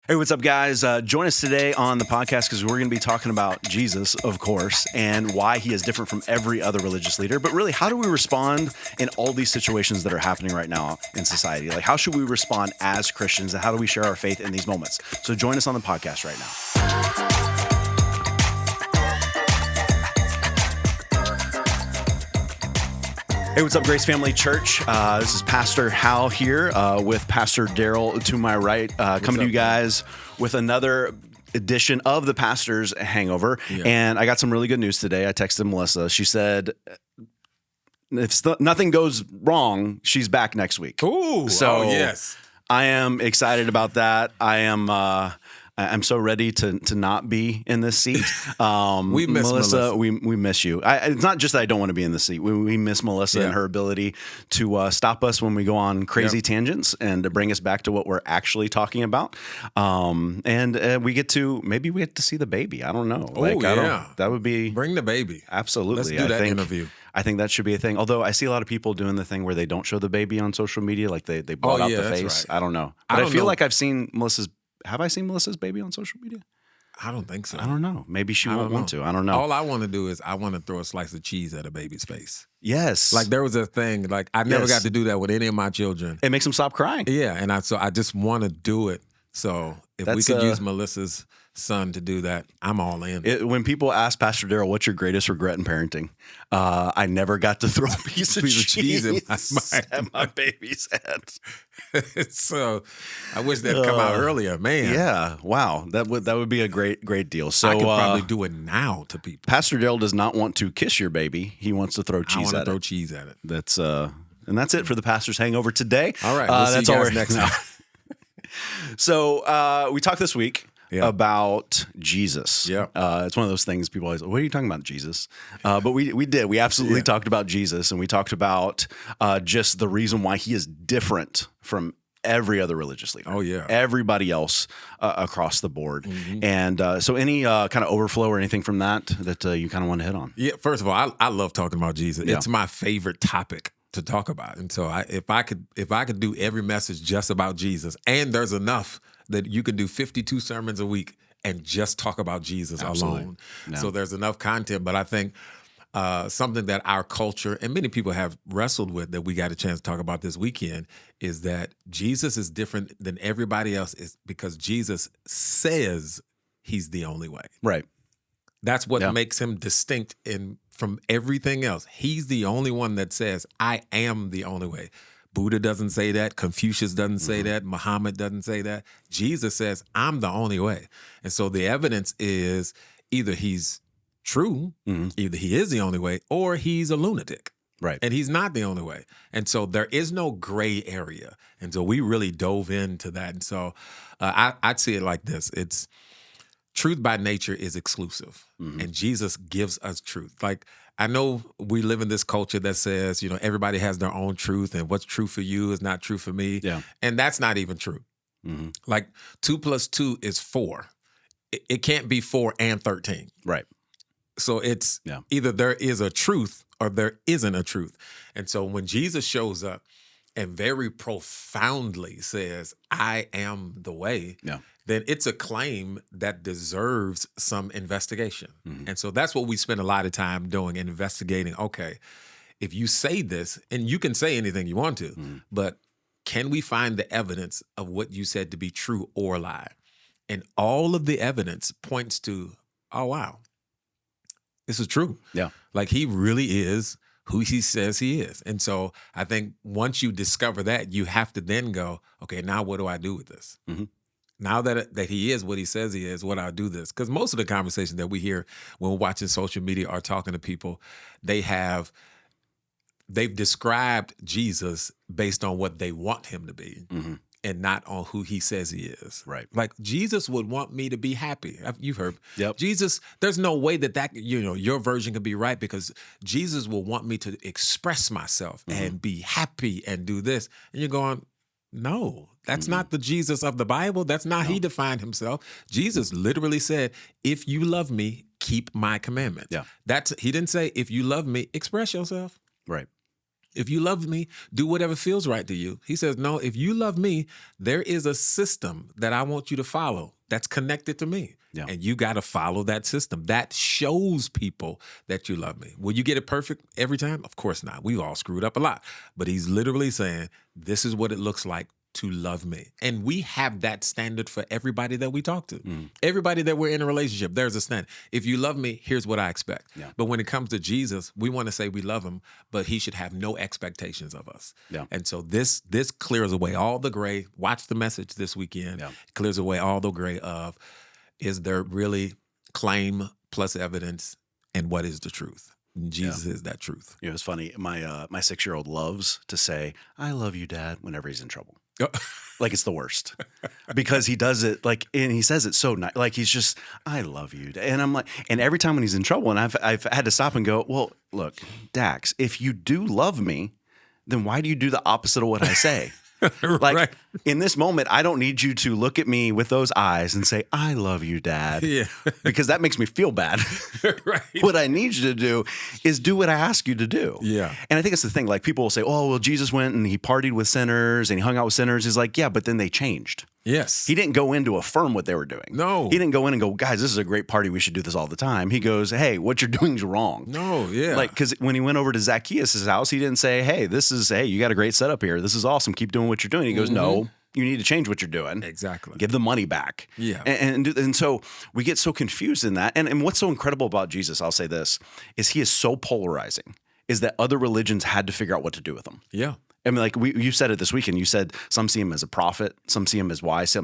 Hey, what's up, guys? Join us today on the podcast because we're going to be talking about Jesus, of course, and why he is different from every other religious leader. But really, how do we respond in all these situations that are happening right now in society? Like, how should we respond as Christians, and how do we share our faith in these moments? So join us on the podcast right now. Hey, what's up, Grace Family Church? This is Pastor Hal here with Pastor Daryl to my right, coming to you guys with another edition of the Pastor's Hangover. Yeah. And I got some really good news today. I texted Melissa. She said, if nothing goes wrong, she's back next week. Ooh, so yes. I am excited about that. I'm so ready to not be in this seat. We miss Melissa. We miss you. It's not just that I don't want to be in the seat. We miss Melissa and her ability to stop us when we go on crazy tangents and to bring us back to what we're actually talking about. And we get to see the baby. I don't know. That would be bring the baby. Absolutely. Let's do that interview. I think that should be a thing. Although I see a lot of people doing the thing where they don't show the baby on social media, like they blot out the face. Right. I don't know. But I feel like I've seen Melissa's. Have I seen Melissa's baby on social media? I don't think so. I don't know. Maybe she won't want to. I don't know. All I want to do is I want to throw a slice of cheese at a baby's face. Yes. Like there was a thing, like I never got to do that with any of my children. It makes them stop crying. Yeah, and I just want to do it. So if we could use Melissa's son to do that, I'm all in. When people ask Pastor Daryl, what's your greatest regret in parenting? I never got to throw a piece of cheese in my baby's head. So I wish that'd come out earlier, man. Yeah, wow, that would be a great deal. So I could probably do it now to people. Pastor Daryl does not want to kiss your baby; he wants to throw cheese at it. I want to throw cheese at it. That's and that's it for the Pastor's Hangover today. All right, we'll that's see you guys all next time. So we talked this week about Jesus. Yeah. It's one of those things people always, what are you talking about, Jesus? But we did. We absolutely talked about Jesus, and we talked about just the reason why he is different from every other religious leader. Oh, yeah. Everybody else across the board. Mm-hmm. And so any kind of overflow or anything from that you kind of want to hit on? Yeah, first of all, I love talking about Jesus. Yeah. It's my favorite topic to talk about. And so if I could do every message just about Jesus, and there's enough that you can do 52 sermons a week and just talk about Jesus alone. No. So there's enough content. But I think something that our culture and many people have wrestled with that we got a chance to talk about this weekend is that Jesus is different than everybody else is because Jesus says he's the only way. Right. That's what makes him distinct from everything else. He's the only one that says, I am the only way. Buddha doesn't say that. Confucius doesn't say that. Muhammad doesn't say that. Jesus says, I'm the only way. And so the evidence is either he's true, either he is the only way, or he's a lunatic. Right. And he's not the only way. And so there is no gray area. And so we really dove into that. And so I'd see it like this. It's truth by nature is exclusive. And Jesus gives us truth. Like, I know we live in this culture that says, everybody has their own truth and what's true for you is not true for me. Yeah. And that's not even true. Mm-hmm. Like 2 + 2 is 4. It can't be 4 and 13. Right. So it's either there is a truth or there isn't a truth. And so when Jesus shows up and very profoundly says, I am the way, then it's a claim that deserves some investigation. Mm-hmm. And so that's what we spend a lot of time doing, investigating. Okay, if you say this, and you can say anything you want to, but can we find the evidence of what you said to be true or lie? And all of the evidence points to, oh, wow, this is true. Yeah. Like he really is who he says he is. And so I think once you discover that, you have to then go, okay, now what do I do with this? Mm-hmm. Now that he is what he says he is, what I'll do this. Because most of the conversations that we hear when we're watching social media or talking to people, they've described Jesus based on what they want him to be and not on who he says he is. Right. Like Jesus would want me to be happy. You've heard. Yep. Jesus, there's no way that your version can be right because Jesus will want me to express myself and be happy and do this. And you're going, no, that's not the Jesus of the Bible. That's not he defined himself. Jesus literally said, if you love me, keep my commandments. Yeah. He didn't say, if you love me, express yourself. Right. If you love me, do whatever feels right to you. He says, no, if you love me, there is a system that I want you to follow that's connected to me. Yeah. And you got to follow that system. That shows people that you love me. Will you get it perfect every time? Of course not. We've all screwed up a lot. But he's literally saying, this is what it looks like to love me. And we have that standard for everybody that we talk to. Everybody that we're in a relationship, there's a standard. If you love me, here's what I expect. Yeah. But when it comes to Jesus, we want to say we love him, but he should have no expectations of us. Yeah. And so this clears away all the gray. Watch the message this weekend. Yeah. Clears away all the gray of, is there really claim plus evidence, and what is the truth? And Jesus is that truth. You know, it's funny. My 6-year-old loves to say, "I love you, Dad," whenever he's in trouble. Like it's the worst because he does it like, and he says it so nice. Like he's just, "I love you." And I'm like, and every time when he's in trouble, and I've had to stop and go, well, look, Dax, if you do love me, then why do you do the opposite of what I say? Like right. In this moment, I don't need you to look at me with those eyes and say, "I love you, Dad." Yeah. Because that makes me feel bad. Right. What I need you to do is do what I ask you to do. Yeah. And I think it's the thing, like people will say, "Oh, well, Jesus went and he partied with sinners and he hung out with sinners." He's like, yeah, but then they changed. Yes. He didn't go in to affirm what they were doing. No. He didn't go in and go, "Guys, this is a great party. We should do this all the time." He goes, "Hey, what you're doing is wrong." No, yeah. Like, because when he went over to Zacchaeus' house, he didn't say, hey, you got a great setup here. This is awesome. Keep doing what you're doing. He goes, no, you need to change what you're doing. Exactly. Give the money back. Yeah. And so we get so confused in that. And what's so incredible about Jesus, I'll say this, is he is so polarizing, is that other religions had to figure out what to do with him. Yeah. I mean, like you said it this weekend. You said some see him as a prophet, some see him as wise,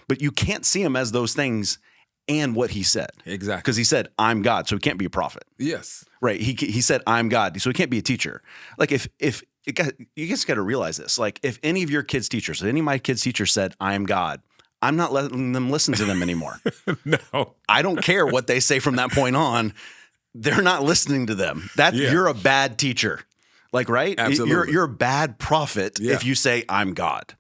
but you can't see him as those things and what he said. Exactly. Because he said, "I'm God," so he can't be a prophet. Yes. Right. He said, "I'm God," so he can't be a teacher. Like you guys got to realize this. Like if any of your kids' teachers, any of my kids' teachers said, "I am God," I'm not letting them listen to them anymore. No. I don't care what they say from that point on. They're not listening to them. You're a bad teacher. Like, right? Absolutely. You're a bad prophet if you say, "I'm God."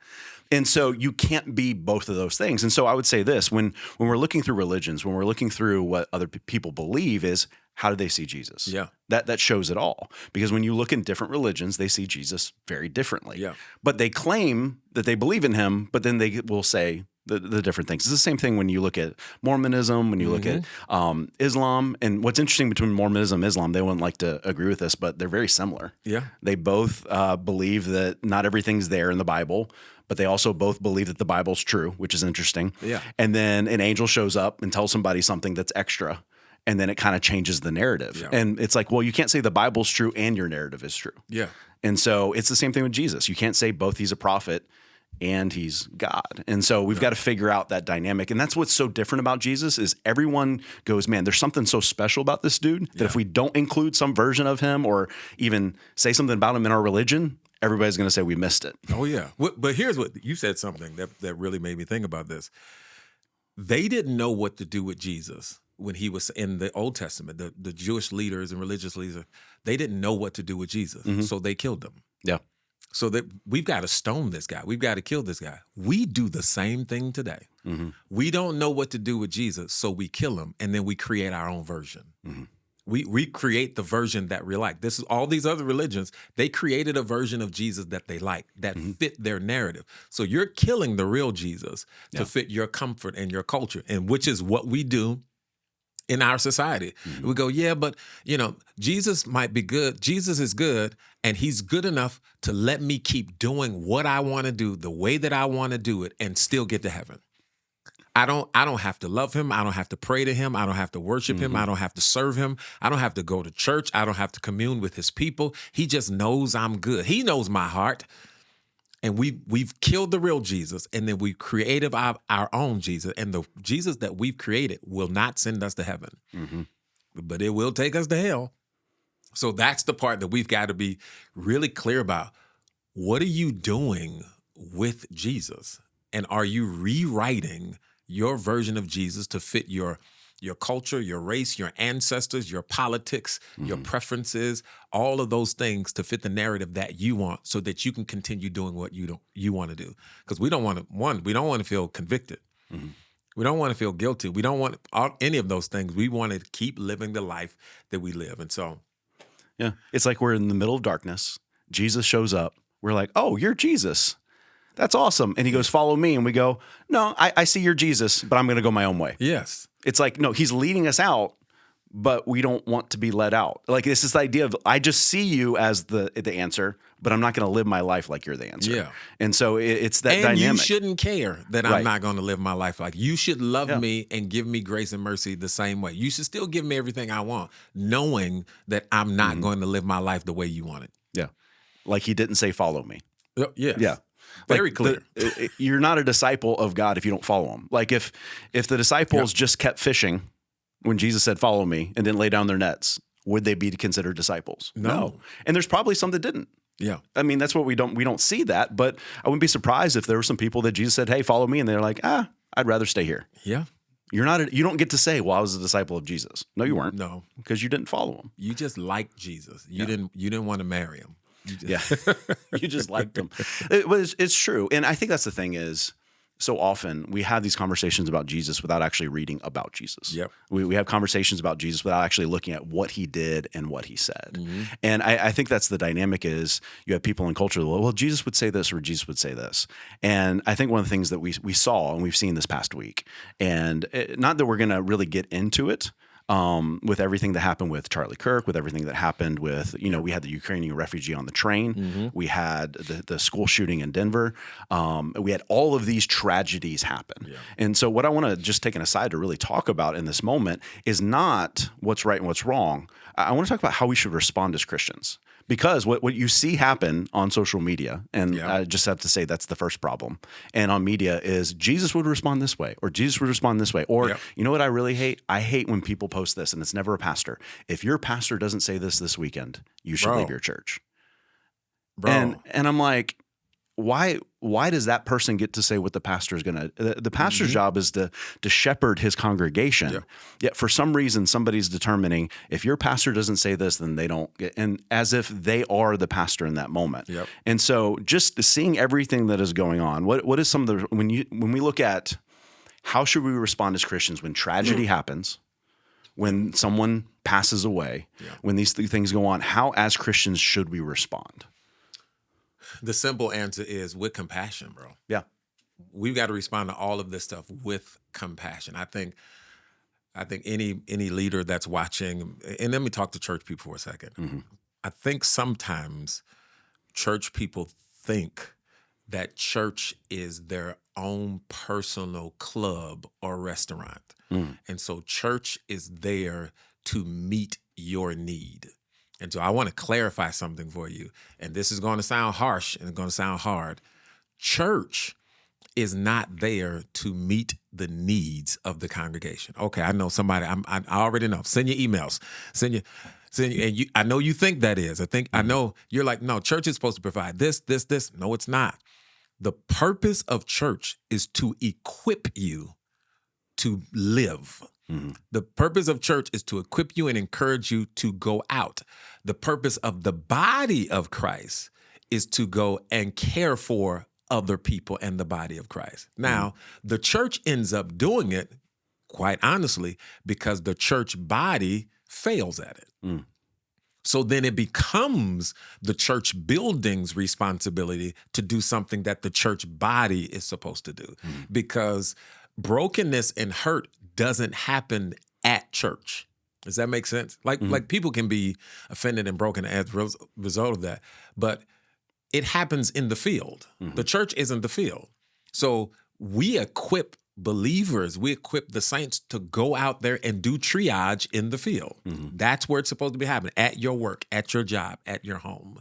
And so you can't be both of those things. And so I would say this, when we're looking through religions, when we're looking through what other people believe, is how do they see Jesus? Yeah. That shows it all. Because when you look in different religions, they see Jesus very differently. Yeah. But they claim that they believe in him, but then they will say the different things. It's the same thing when you look at Mormonism, when you look at Islam. And what's interesting between Mormonism and Islam, they wouldn't like to agree with this, but they're very similar. Yeah. They both believe that not everything's there in the Bible, but they also both believe that the Bible's true, which is interesting. Yeah. And then an angel shows up and tells somebody something that's extra, and then it kind of changes the narrative. Yeah. And it's like, well, you can't say the Bible's true and your narrative is true. Yeah. And so it's the same thing with Jesus. You can't say both he's a prophet and he's God. And so we've got to figure out that dynamic. And that's what's so different about Jesus is everyone goes, man, there's something so special about this dude that if we don't include some version of him or even say something about him in our religion, everybody's going to say we missed it. Oh, yeah. But here's what you said, something that really made me think about this. They didn't know what to do with Jesus when he was in the Old Testament. The Jewish leaders and religious leaders, they didn't know what to do with Jesus. Mm-hmm. So they killed him. Yeah. So that we've got to stone this guy. We've got to kill this guy. We do the same thing today. Mm-hmm. We don't know what to do with Jesus, so we kill him, and then we create our own version. Mm-hmm. We create the version that we like. This is all these other religions. They created a version of Jesus that they like, that fit their narrative. So you're killing the real Jesus to fit your comfort and your culture, and which is what we do in our society. Mm-hmm. We go, yeah, but Jesus might be good. Jesus is good, and he's good enough to let me keep doing what I want to do the way that I want to do it and still get to heaven. I don't have to love him. I don't have to pray to him. I don't have to worship him. I don't have to serve him. I don't have to go to church. I don't have to commune with his people. He just knows I'm good. He knows my heart. And we've killed the real Jesus, and then we created our own Jesus. And the Jesus that we've created will not send us to heaven, but it will take us to hell. So that's the part that we've got to be really clear about. What are you doing with Jesus? And are you rewriting your version of Jesus to fit your culture, your race, your ancestors, your politics, your preferences, all of those things to fit the narrative that you want so that you can continue doing what you want to do? Because we don't want to feel convicted. Mm-hmm. We don't want to feel guilty. We don't want any of those things. We want to keep living the life that we live. And so, yeah, it's like we're in the middle of darkness. Jesus shows up. We're like, oh, you're Jesus. That's awesome. And he goes, follow me. And we go, no, I see you're Jesus, but I'm going to go my own way. Yes. It's like, no, he's leading us out, but we don't want to be led out. Like, it's this idea of, I just see you as the answer, but I'm not going to live my life like you're the answer. Yeah. And so it's that and dynamic. You shouldn't care that I'm not going to live my life like you should love me and give me grace and mercy the same way. You should still give me everything I want, knowing that I'm not going to live my life the way you want it. Yeah. Like he didn't say, follow me. Yes. Yeah. Very clear. You're not a disciple of God if you don't follow him. Like if the disciples just kept fishing when Jesus said, follow me, and then lay down their nets, would they be considered disciples? No. And there's probably some that didn't. Yeah. I mean, that's what we don't see that, but I wouldn't be surprised if there were some people that Jesus said, hey, follow me. And they're like, I'd rather stay here. Yeah. You don't get to say, well, I was a disciple of Jesus. No, you weren't. No. Because you didn't follow him. You just liked Jesus. You didn't want to marry him. You just liked him. It's true. And I think that's the thing is, so often we have these conversations about Jesus without actually reading about Jesus. Yep. We have conversations about Jesus without actually looking at what he did and what he said. And I think that's the dynamic is you have people in culture, well, Jesus would say this or Jesus would say this. And I think one of the things that we saw and we've seen this past week, and not that we're going to really get into it, with everything that happened with Charlie Kirk, with everything that happened with, we had the Ukrainian refugee on the train. We had the school shooting in Denver. We had all of these tragedies happen. Yeah. And so what I want to just take an aside to really talk about in this moment is not what's right and what's wrong. I want to talk about how we should respond as Christians. Because what you see happen on social media, and I just have to say that's the first problem, and on media is Jesus would respond this way, or Jesus would respond this way, or you know what I really hate? I hate when people post this, and it's never a pastor. If your pastor doesn't say this weekend, you should leave your church. And I'm like, why does that person get to say what the pastor is going to? The pastor's job is to shepherd his congregation. Yeah. Yet for some reason, somebody's determining if your pastor doesn't say this, then they don't get, and as if they are the pastor in that moment. Yep. And so just seeing everything that is going on, what is some of the, when we look at how should we respond as Christians when tragedy happens, when someone passes away, when these things go on, how as Christians should we respond? The simple answer is with compassion, bro. Yeah. We've got to respond to all of this stuff with compassion. I think any leader that's watching, and let me talk to church people for a second. I think sometimes church people think that church is their own personal club or restaurant. And so church is there to meet your need. And so I want to clarify something for you. And this is going to sound harsh and it's going to sound hard. Church is not there to meet the needs of the congregation. Okay, I know somebody, I already know. Send your emails. And I know you think that is. I know you're like, no, church is supposed to provide this. No, it's not. The purpose of church is to equip you to live. The purpose of church is to equip you and encourage you to go out. The purpose of the body of Christ is to go and care for other people and the body of Christ. Now, the church ends up doing it, quite honestly, because the church body fails at it. So then it becomes the church building's responsibility to do something that the church body is supposed to do. Because brokenness and hurt doesn't happen at church. Does that make sense? Like people can be offended and broken as a result of that, but it happens in the field. The church isn't the field. So we equip believers, we equip the saints to go out there and do triage in the field. That's where it's supposed to be happening, at your work, at your job, at your home.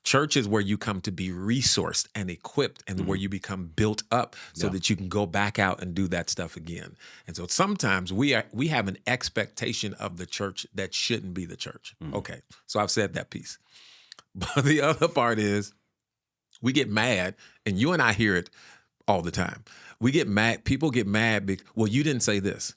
Church is where you come to be resourced and equipped and where you become built up so that you can go back out and do that stuff again. And so sometimes we have an expectation of the church that shouldn't be the church. Okay, so I've said that piece. But the other part is we get mad, and you and I hear it all the time. We get mad. People get mad because, well, you didn't say this,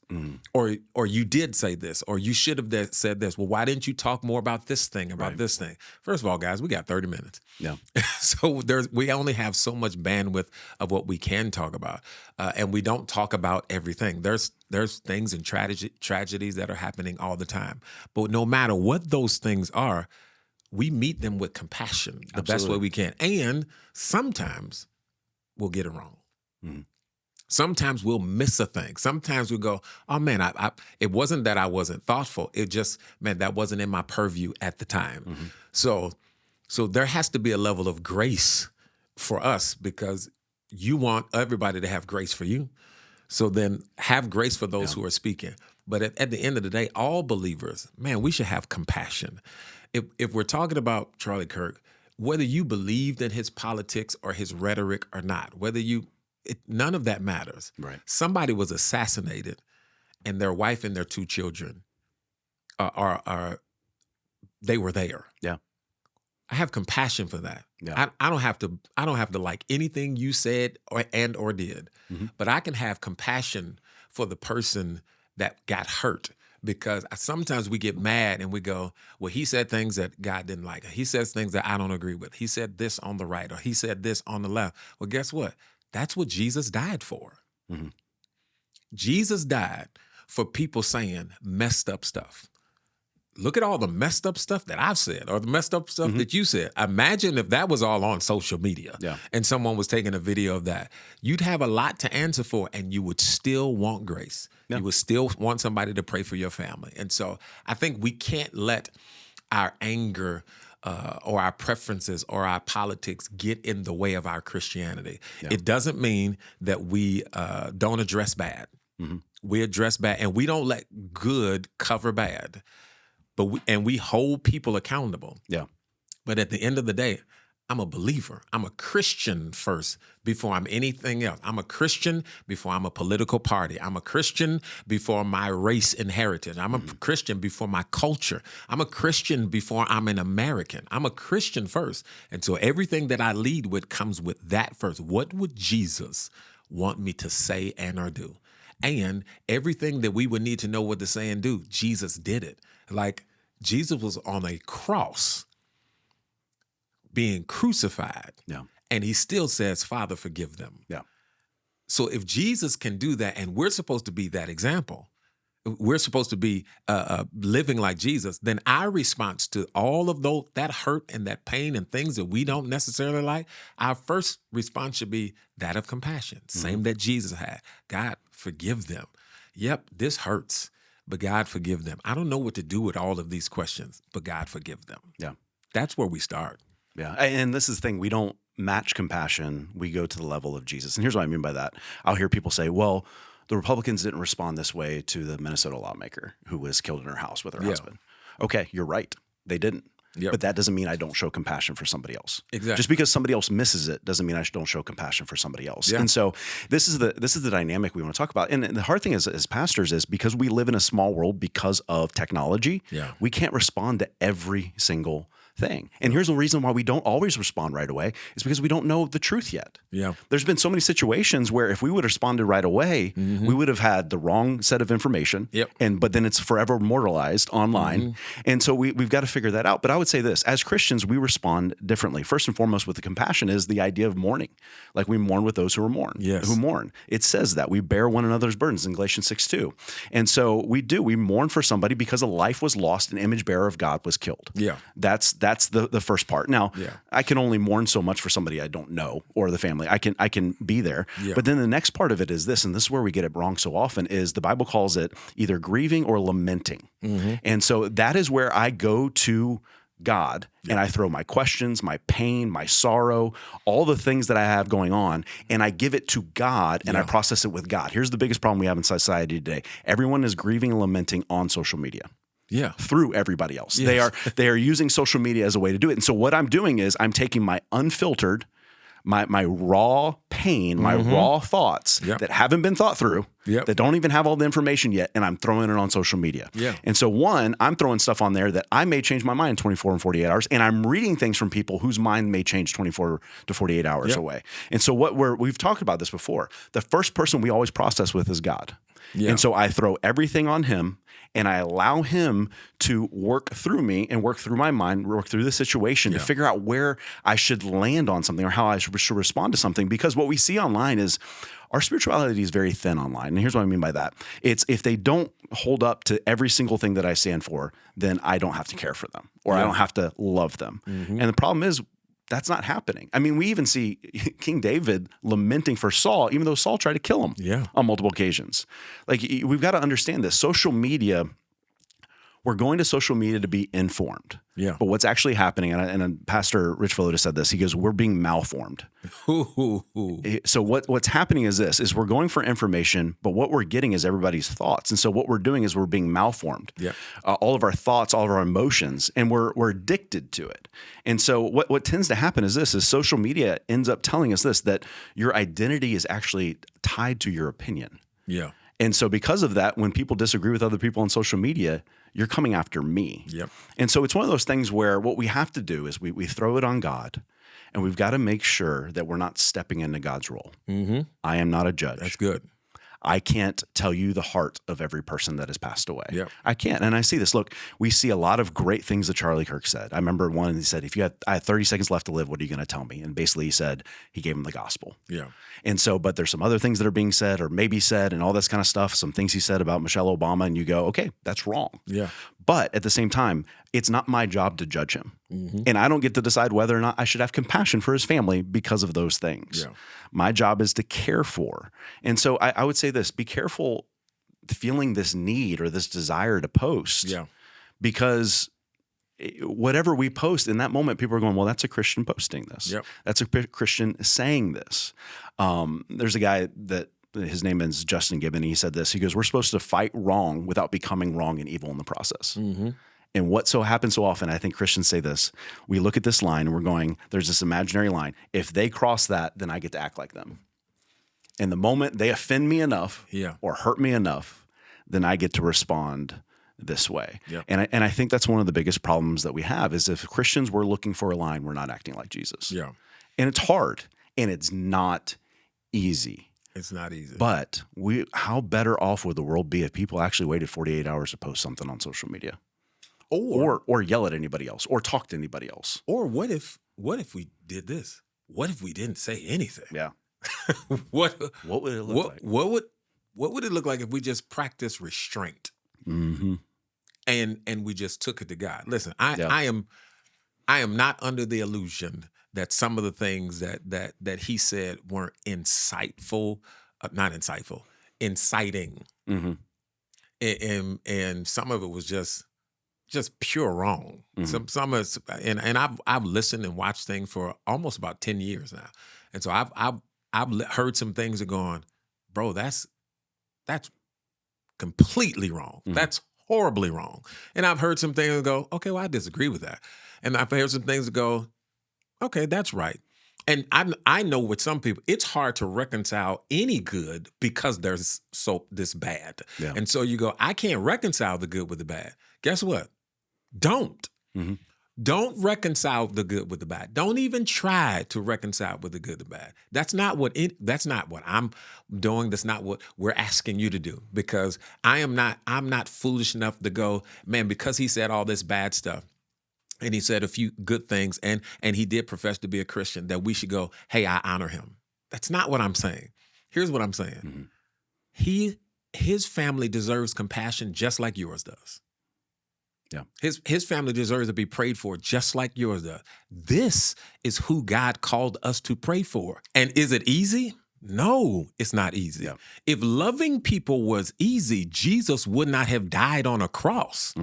or you did say this, or you should have said this. Well, why didn't you talk more about this thing, this thing? First of all, guys, we got 30 minutes. Yeah. So we only have so much bandwidth of what we can talk about, and we don't talk about everything. There's things and tragedies that are happening all the time. But no matter what those things are, we meet them with compassion the best way we can. And sometimes we'll get it wrong. Mm-hmm. Sometimes we'll miss a thing. Sometimes we'll go, oh man, it wasn't that I wasn't thoughtful. It just, man, that wasn't in my purview at the time. Mm-hmm. So there has to be a level of grace for us, because you want everybody to have grace for you. So then have grace for those who are speaking. But at the end of the day, all believers, man, we should have compassion. If we're talking about Charlie Kirk, whether you believed in his politics or his rhetoric or not, none of that matters. Right. Somebody was assassinated, and their wife and their 2 children they were there. Yeah. I have compassion for that. Yeah. I don't have to like anything you said or did, mm-hmm. but I can have compassion for the person that got hurt, because sometimes we get mad and we go, well, he said things that God didn't like. He says things that I don't agree with. He said this on the right, or he said this on the left. Well, guess what? That's what Jesus died for. Mm-hmm. Jesus died for people saying messed up stuff. Look at all the messed up stuff that I've said, or the messed up stuff mm-hmm. that you said. Imagine if that was all on social media and someone was taking a video of that. You'd have a lot to answer for, and you would still want grace. Yeah. You would still want somebody to pray for your family. And so I think we can't let our anger or our preferences or our politics get in the way of our Christianity. Yeah. It doesn't mean that we don't address bad. Mm-hmm. We address bad, and we don't let good cover bad. But we hold people accountable. Yeah. But at the end of the day, I'm a believer. I'm a Christian first before I'm anything else. I'm a Christian before I'm a political party. I'm a Christian before my race and heritage. I'm a Christian before my culture. I'm a Christian before I'm an American. I'm a Christian first. And so everything that I lead with comes with that first. What would Jesus want me to say and or do? And everything that we would need to know what to say and do, Jesus did it. Like, Jesus was on a cross being crucified. Yeah. And he still says, Father, forgive them. Yeah. So if Jesus can do that, and we're supposed to be that example, we're supposed to be living like Jesus, then our response to all of that hurt and that pain and things that we don't necessarily like, our first response should be that of compassion, mm-hmm. same that Jesus had. God, forgive them. Yep, this hurts, but God, forgive them. I don't know what to do with all of these questions, but God, forgive them. Yeah. That's where we start. Yeah. And this is the thing. We don't match compassion. We go to the level of Jesus. And here's what I mean by that. I'll hear people say, well, the Republicans didn't respond this way to the Minnesota lawmaker who was killed in her house with her husband. Okay, you're right. They didn't. Yep. But that doesn't mean I don't show compassion for somebody else. Exactly. Just because somebody else misses it doesn't mean I don't show compassion for somebody else. Yeah. And so this is the dynamic we want to talk about. And the hard thing as pastors is, because we live in a small world because of technology, we can't respond to every single thing. And here's the reason why we don't always respond right away is because we don't know the truth yet. Yeah. There's been so many situations where if we would have responded right away, mm-hmm. we would have had the wrong set of information. Yep. But then it's forever immortalized online. Mm-hmm. And so we've got to figure that out. But I would say this, as Christians, we respond differently. First and foremost, with the compassion is the idea of mourning. Like, we mourn with those who mourn. Yes. Who mourn. It says that we bear one another's burdens in Galatians 6:2. And so we mourn for somebody because a life was lost, an image bearer of God was killed. Yeah. That's the first part. Now, I can only mourn so much for somebody I don't know or the family. I can be there. Yeah. But then the next part of it is this, and this is where we get it wrong so often, is the Bible calls it either grieving or lamenting. Mm-hmm. And so that is where I go to God and I throw my questions, my pain, my sorrow, all the things that I have going on, and I give it to God and I process it with God. Here's the biggest problem we have in society today. Everyone is grieving and lamenting on social media. Yeah, through everybody else. Yes. They are using social media as a way to do it. And so what I'm doing is I'm taking my unfiltered, my raw pain, my mm-hmm. raw thoughts that haven't been thought through, that don't even have all the information yet, and I'm throwing it on social media. Yeah. And so I'm throwing stuff on there that I may change my mind in 24 and 48 hours, and I'm reading things from people whose mind may change 24 to 48 hours away. And so we've talked about this before. The first person we always process with is God. Yeah. And so I throw everything on him and I allow him to work through me and work through my mind, work through the situation to figure out where I should land on something or how I should respond to something. Because what we see online is our spirituality is very thin online. And here's what I mean by that. It's if they don't hold up to every single thing that I stand for, then I don't have to care for them or I don't have to love them. And the problem is that's not happening. I mean, we even see King David lamenting for Saul, even though Saul tried to kill him on multiple occasions. Like, we've got to understand this. Social media, we're going to social media to be informed. Yeah. But what's actually happening, and Pastor Rich Villota said this, he goes, we're being malformed. So what's happening is this, is we're going for information, but what we're getting is everybody's thoughts. And so what we're doing is we're being malformed. Yeah. All of our thoughts, all of our emotions, and we're addicted to it. And so what tends to happen is this, is social media ends up telling us this, that your identity is actually tied to your opinion. Yeah. And so because of that, when people disagree with other people on social media, you're coming after me. Yep. And so it's one of those things where what we have to do is we throw it on God, and we've got to make sure that we're not stepping into God's role. I am not a judge. That's good. I can't tell you the heart of every person that has passed away. Yep. I can't. And I see this. Look, we see a lot of great things that Charlie Kirk said. I remember one, he said, I had 30 seconds left to live, what are you going to tell me? And basically he said, he gave him the gospel. Yeah. And so, but there's some other things that are being said or maybe said and all this kind of stuff, some things he said about Michelle Obama, and you go, okay, that's wrong. Yeah. But at the same time, it's not my job to judge him. And I don't get to decide whether or not I should have compassion for his family because of those things. Yeah. My job is to care for. And so I would say this, be careful feeling this need or this desire to post. Yeah. Because whatever we post in that moment, people are going, well, that's a Christian posting this. Yep. That's a Christian saying this. There's a guy that his name is Justin Gibbon. He said this, he goes, we're supposed to fight wrong without becoming wrong and evil in the process. And what so happens so often, I think Christians say this, we look at this line and we're going, there's this imaginary line. If they cross that, then I get to act like them. And the moment they offend me enough or hurt me enough, then I get to respond this way. Yep. And I think that's one of the biggest problems that we have is if Christians were looking for a line, we're not acting like Jesus. Yeah. And it's hard and it's not easy. It's not easy. But how better off would the world be if people actually waited 48 hours to post something on social media? Or yell at anybody else or talk to anybody else. Or what if we did this? What if we didn't say anything? Yeah. What would it look like? What would it look like if we just practiced restraint? And we just took it to God? Listen, I am not under the illusion that some of the things that he said weren't insightful, not insightful, inciting. And some of it was just pure wrong. Some of and I've listened and watched things for almost about 10 years now, and so I've heard some things that going, bro, that's completely wrong. That's horribly wrong. And I've heard some things that go, okay, well, I disagree with that. And I've heard some things that go, okay, that's right. And I know with some people, it's hard to reconcile any good because there's this bad. Yeah. And so you go, I can't reconcile the good with the bad. Guess what? Don't. Don't reconcile the good with the bad. Don't even try to reconcile with the good and bad. That's not what I'm doing. That's not what we're asking you to do, because I'm not foolish enough to go, man, because he said all this bad stuff and he said a few good things and he did profess to be a Christian, that we should go, hey, I honor him. That's not what I'm saying. Here's what I'm saying. His family deserves compassion just like yours does. Yeah. His family deserves to be prayed for just like yours does. This is who God called us to pray for. And is it easy? No, it's not easy. Yeah. If loving people was easy, Jesus would not have died on a cross.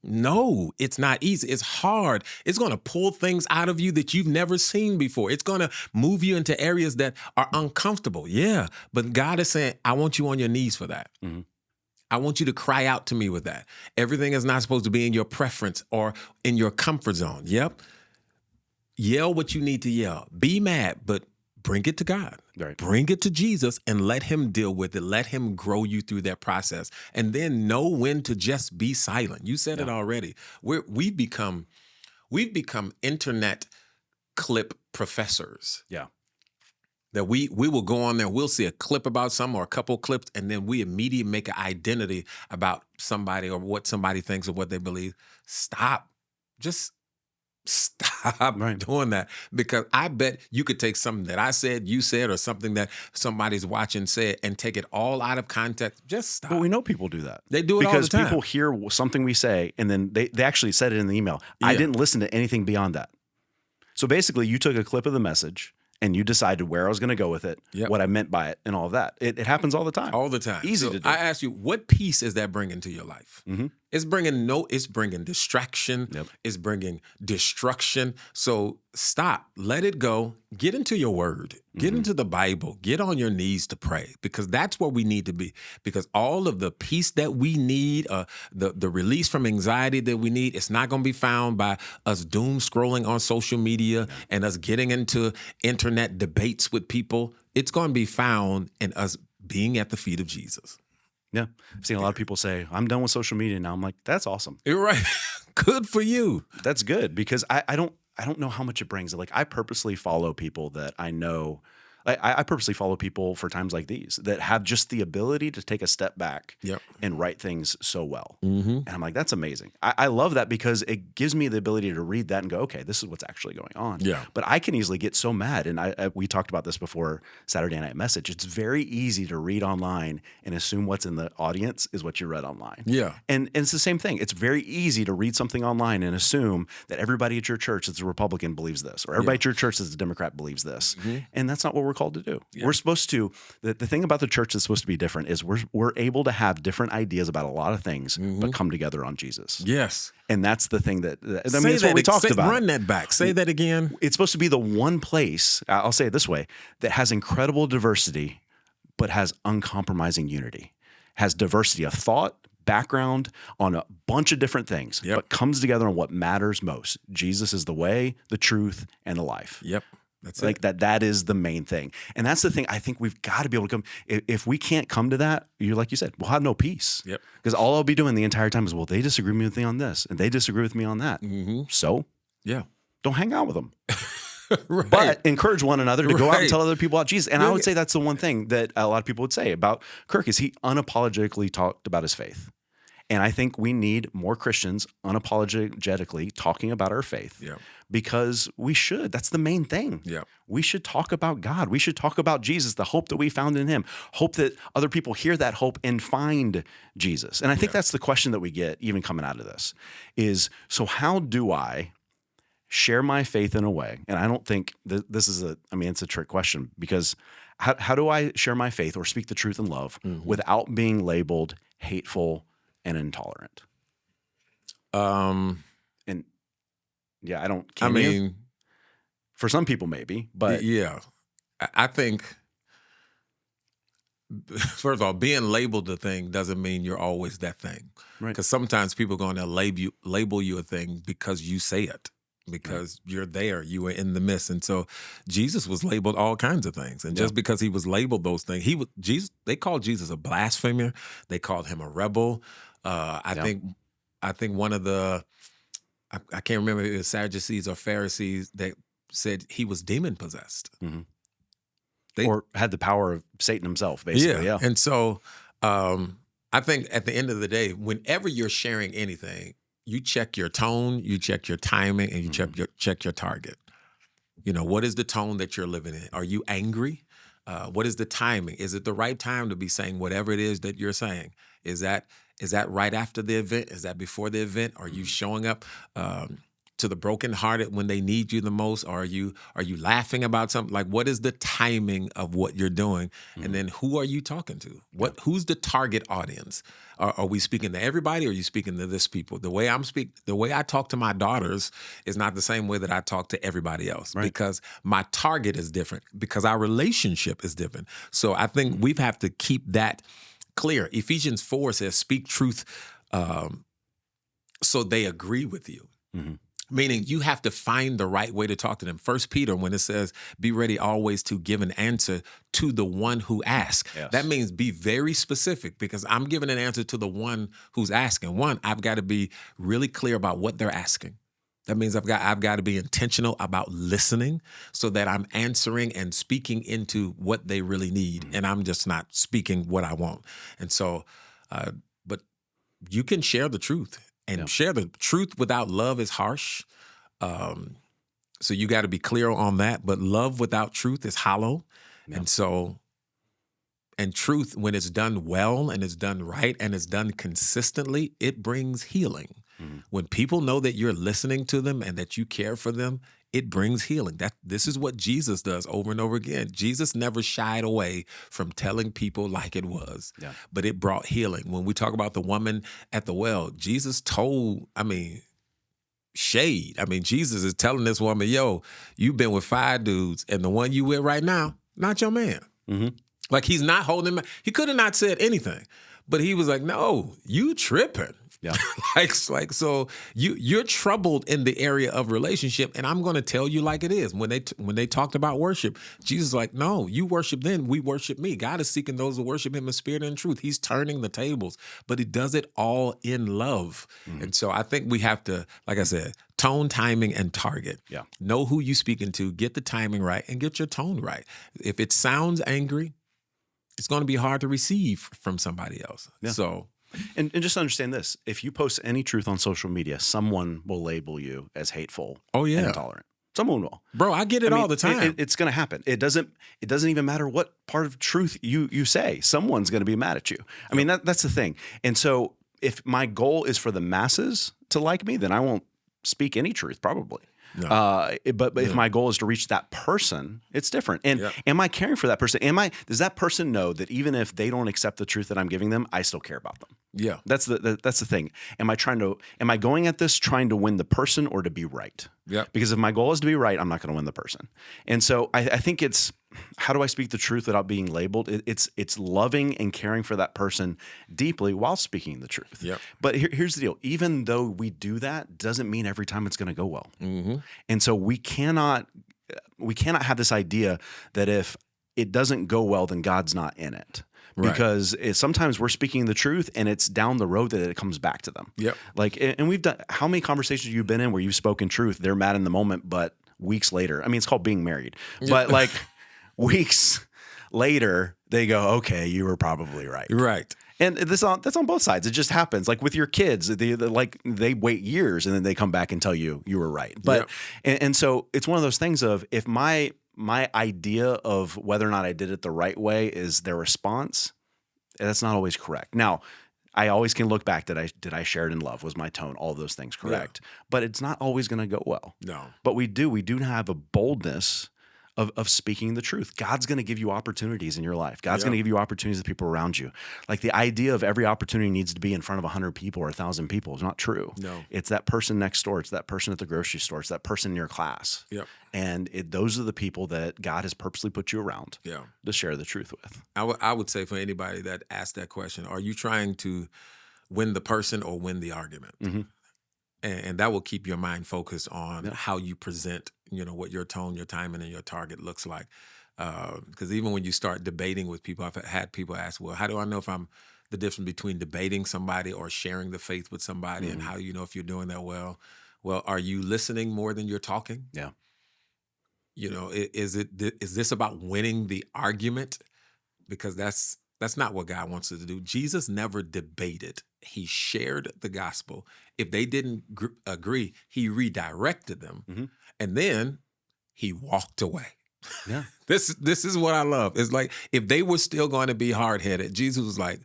No, it's not easy. It's hard. It's going to pull things out of you that you've never seen before. It's going to move you into areas that are uncomfortable. Yeah, but God is saying, I want you on your knees for that. I want you to cry out to me with that. Everything is not supposed to be in your preference or in your comfort zone. Yep. Yell what you need to yell. Be mad, but bring it to God. Right. Bring it to Jesus and let him deal with it. Let him grow you through that process. And then know when to just be silent. You said it already. We've become internet clip professors. Yeah. that we will go on there, we'll see a clip about something or a couple clips, and then we immediately make an identity about somebody or what somebody thinks or what they believe. Stop. Just stop doing that, because I bet you could take something that I said, you said, or something that somebody's watching said and take it all out of context. Just stop. But we know people do that. They do it all the time. Because people hear something we say and then they actually said it in the email. I didn't listen to anything beyond that. So basically you took a clip of the message and you decided where I was going to go with it, what I meant by it, and all of that. It happens all the time. All the time. Easy so to do. I ask you, what peace is that bringing to your life? Mm-hmm. It's bringing distraction. Yep. It's bringing destruction. So stop, let it go. Get into your word. Get into the Bible. Get on your knees to pray, because that's where we need to be. Because all of the peace that we need, the release from anxiety that we need, it's not going to be found by us doom scrolling on social media and us getting into internet debates with people. It's going to be found in us being at the feet of Jesus. Yeah. I've seen a lot of people say, I'm done with social media now. I'm like, that's awesome. You're right. Good for you. That's good, because I don't know how much it brings. Like, I purposely follow people that I know. I purposely follow people for times like these that have just the ability to take a step back and write things so well. Mm-hmm. And I'm like, that's amazing. I love that, because it gives me the ability to read that and go, okay, this is what's actually going on. Yeah. But I can easily get so mad. And we talked about this before Saturday Night Message. It's very easy to read online and assume what's in the audience is what you read online. Yeah. And it's the same thing. It's very easy to read something online and assume that everybody at your church that's a Republican believes this, or everybody at your church that's a Democrat believes this. Mm-hmm. And that's not what we're called to do. Yeah. We're supposed to, the thing about the church that's supposed to be different is we're able to have different ideas about a lot of things, but come together on Jesus. Yes. And that's the thing that, I mean, that's what we talked about. Run that back. Say that again. It's supposed to be the one place, I'll say it this way, that has incredible diversity, but has uncompromising unity, has diversity of thought, background on a bunch of different things, but comes together on what matters most. Jesus is the way, the truth, and the life. Yep. That's like it. That is the main thing. And that's the thing I think we've got to be able to come. If we can't come to that, you're like you said, we'll have no peace. Yep. Because all I'll be doing the entire time is, well, they disagree with me on this and they disagree with me on that. Mm-hmm. So don't hang out with them. Right. But encourage one another to go out and tell other people about Jesus. And I would say that's the one thing that a lot of people would say about Kirk is he unapologetically talked about his faith. And I think we need more Christians unapologetically talking about our faith because we should. That's the main thing. We should talk about God. We should talk about Jesus, the hope that we found in him, hope that other people hear that hope and find Jesus. And I think that's the question that we get even coming out of this is, so how do I share my faith in a way? And I don't think this is it's a trick question, because how do I share my faith or speak the truth in love without being labeled hateful and intolerant? For some people maybe, but I think first of all, being labeled a thing doesn't mean you're always that thing. Right. Because sometimes people are going to label you a thing because you say it, because you're there, you were in the midst. And so Jesus was labeled all kinds of things. And just because he was labeled those things, they called Jesus a blasphemer. They called him a rebel. I think one of the, I can't remember if it was Sadducees or Pharisees that said he was demon possessed. Mm-hmm. Or had the power of Satan himself, basically. Yeah. And so I think at the end of the day, whenever you're sharing anything, you check your tone, you check your timing, and you check your target. You know, what is the tone that you're living in? Are you angry? What is the timing? Is it the right time to be saying whatever it is that you're saying? Is that right after the event? Is that before the event? Are you showing up to the brokenhearted when they need you the most? Or are you laughing about something? Like, what is the timing of what you're doing? And then who are you talking to? Who's the target audience? Are we speaking to everybody, or are you speaking to this people? The way I talk to my daughters is not the same way that I talk to everybody else, because my target is different, because our relationship is different. So I think we have to keep that clear. Ephesians 4 says, speak truth so they agree with you. Mm-hmm. Meaning you have to find the right way to talk to them. 1 Peter, when it says, be ready always to give an answer to the one who asks. Yes. That means be very specific, because I'm giving an answer to the one who's asking. One, I've got to be really clear about what they're asking. That means I've got to be intentional about listening so that I'm answering and speaking into what they really need. And I'm just not speaking what I want. And so, but you can share the truth, and share the truth without love is harsh. So you got to be clear on that. But love without truth is hollow. And so, and truth, when it's done well and it's done right and it's done consistently, it brings healing. When people know that you're listening to them and that you care for them, it brings healing. This is what Jesus does over and over again. Jesus never shied away from telling people like it was, but it brought healing. When we talk about the woman at the well, Jesus told, shade. Jesus is telling this woman, yo, you've been with 5 dudes, and the one you with right now, not your man. Like, he's not holding him. He could have not said anything, but he was like, no, you tripping. So you're troubled in the area of relationship, and I'm going to tell you like it is. When they talked about worship, Jesus is like, no, you worship them, we worship me. God is seeking those who worship him in spirit and in truth. He's turning the tables, but he does it all in love. And so I think we have to, like I said, tone, timing, and target. Know who you're speaking to, get the timing right, and get your tone right. If it sounds angry, it's going to be hard to receive from somebody else. So. And just understand this. If you post any truth on social media, someone will label you as hateful and intolerant. Someone will. Bro, I get it all the time. It's going to happen. It doesn't even matter what part of truth you say. Someone's going to be mad at you. That's the thing. And so if my goal is for the masses to like me, then I won't speak any truth, probably. No. But if my goal is to reach that person, it's different. And am I caring for that person? Does that person know that even if they don't accept the truth that I'm giving them, I still care about them? Yeah. That's the thing. Am I going at this trying to win the person or to be right? Yeah. Because if my goal is to be right, I'm not going to win the person. And so I think it's, how do I speak the truth without being labeled? It's loving and caring for that person deeply while speaking the truth. Yep. But here's the deal. Even though we do that, doesn't mean every time it's going to go well. And so we cannot have this idea that if it doesn't go well, then God's not in it. Right. Because sometimes we're speaking the truth and it's down the road that it comes back to them. Yep. And we've done, how many conversations you've been in where you've spoken truth, they're mad in the moment, but weeks later, it's called being married, but like weeks later, they go, okay, you were probably right. Right. And that's on both sides. It just happens. Like with your kids, they wait years and then they come back and tell you were right. But and so it's one of those things of, if my idea of whether or not I did it the right way is their response, that's not always correct. Now, I always can look back. Did I share it in love? Was my tone? All of those things correct? But it's not always going to go well. No. But we do have a boldness of speaking the truth. God's going to give you opportunities in your life. God's going to give you opportunities with people around you. Like, the idea of every opportunity needs to be in front of 100 people or 1,000 people is not true. No. It's that person next door. It's that person at the grocery store. It's that person in your class. Yep. And those are the people that God has purposely put you around to share the truth with. I would say, for anybody that asked that question, are you trying to win the person or win the argument? And that will keep your mind focused on how you present, what your tone, your timing, and your target looks like. Because even when you start debating with people, I've had people ask, well, how do I know if I'm the difference between debating somebody or sharing the faith with somebody, and how do you know if you're doing that well? Well, are you listening more than you're talking? Yeah. Is this about winning the argument? Because that's not what God wants us to do. Jesus never debated. He shared the gospel. If they didn't agree, he redirected them, and then he walked away. Yeah. This is what I love. It's like, if they were still going to be hard-headed, Jesus was like,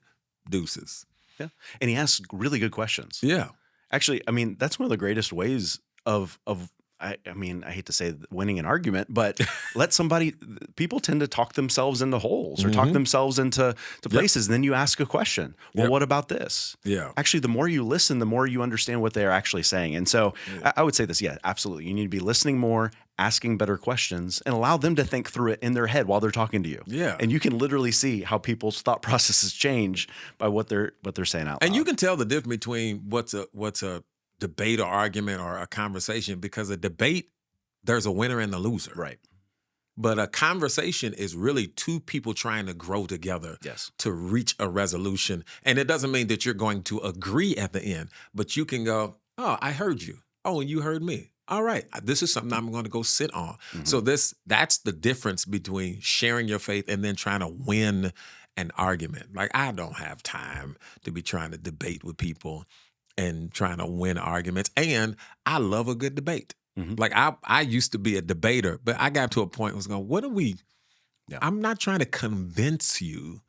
deuces. Yeah. And he asked really good questions. Yeah. Actually, that's one of the greatest ways of I hate to say winning an argument, but people tend to talk themselves into holes or talk themselves into places. And then you ask a question. Well, what about this? Yeah. Actually, the more you listen, the more you understand what they're actually saying. And so I would say this. Yeah, absolutely. You need to be listening more, asking better questions, and allow them to think through it in their head while they're talking to you. Yeah. And you can literally see how people's thought processes change by what they're saying out loud. And you can tell the difference between what's a debate or argument or a conversation, because a debate, there's a winner and a loser. Right. But a conversation is really two people trying to grow together to reach a resolution. And it doesn't mean that you're going to agree at the end, but you can go, oh, I heard you. Oh, and you heard me. all right, this is something I'm going to go sit on. So that's the difference between sharing your faith and then trying to win an argument. Like, I don't have time to be trying to debate with people and trying to win arguments. And I love a good debate. Like, I used to be a debater, but I got to a point where I was going, what are we? Yeah. I'm not trying to convince you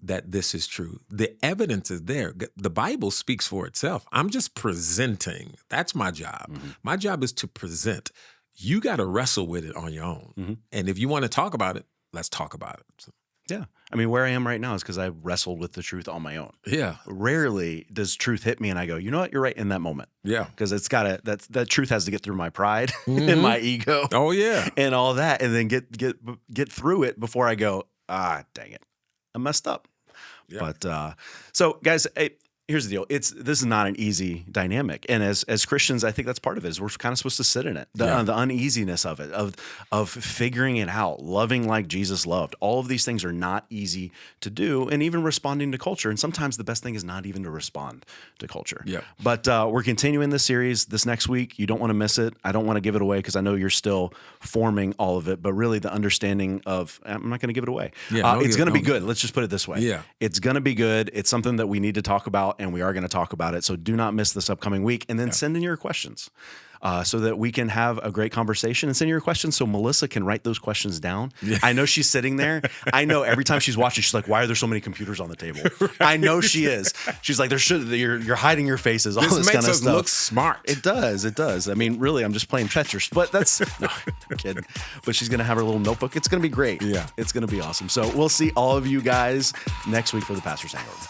that this is true. The evidence is there. The Bible speaks for itself. I'm just presenting. That's my job. My job is to present. You got to wrestle with it on your own. And if you want to talk about it, let's talk about it. So. Yeah. I mean, where I am right now is because I wrestled with the truth on my own. Yeah. Rarely does truth hit me and I go, you know what? You're right in that moment. Yeah. Because it's got to, that truth has to get through my pride and my ego. Oh, yeah. And all that. And then get through it before I go, dang it, I messed up. Yeah. But so guys, here's the deal. This is not an easy dynamic. And as Christians, I think that's part of it, is we're kind of supposed to sit in it. The uneasiness of it, of figuring it out, loving like Jesus loved. All of these things are not easy to do, and even responding to culture. And sometimes the best thing is not even to respond to culture. Yeah. But we're continuing this series this next week. You don't want to miss it. I don't want to give it away because I know you're still forming all of it, but really the understanding of, I'm not going to give it away. Yeah, it's going to be good. Let's just put it this way. Yeah. It's going to be good. It's something that we need to talk about, and we are going to talk about it. So do not miss this upcoming week. And then send in your questions so that we can have a great conversation, and send your questions so Melissa can write those questions down. Yeah. I know she's sitting there. I know every time she's watching, she's like, why are there so many computers on the table? Right. I know she is. She's like, you're hiding your faces. All this kind of stuff. This makes us look smart. It does. It does. I mean, really, I'm just playing Tetris, but that's, no, I'm kidding. But she's going to have her little notebook. It's going to be great. Yeah. It's going to be awesome. So we'll see all of you guys next week for the Pastor's Hangover.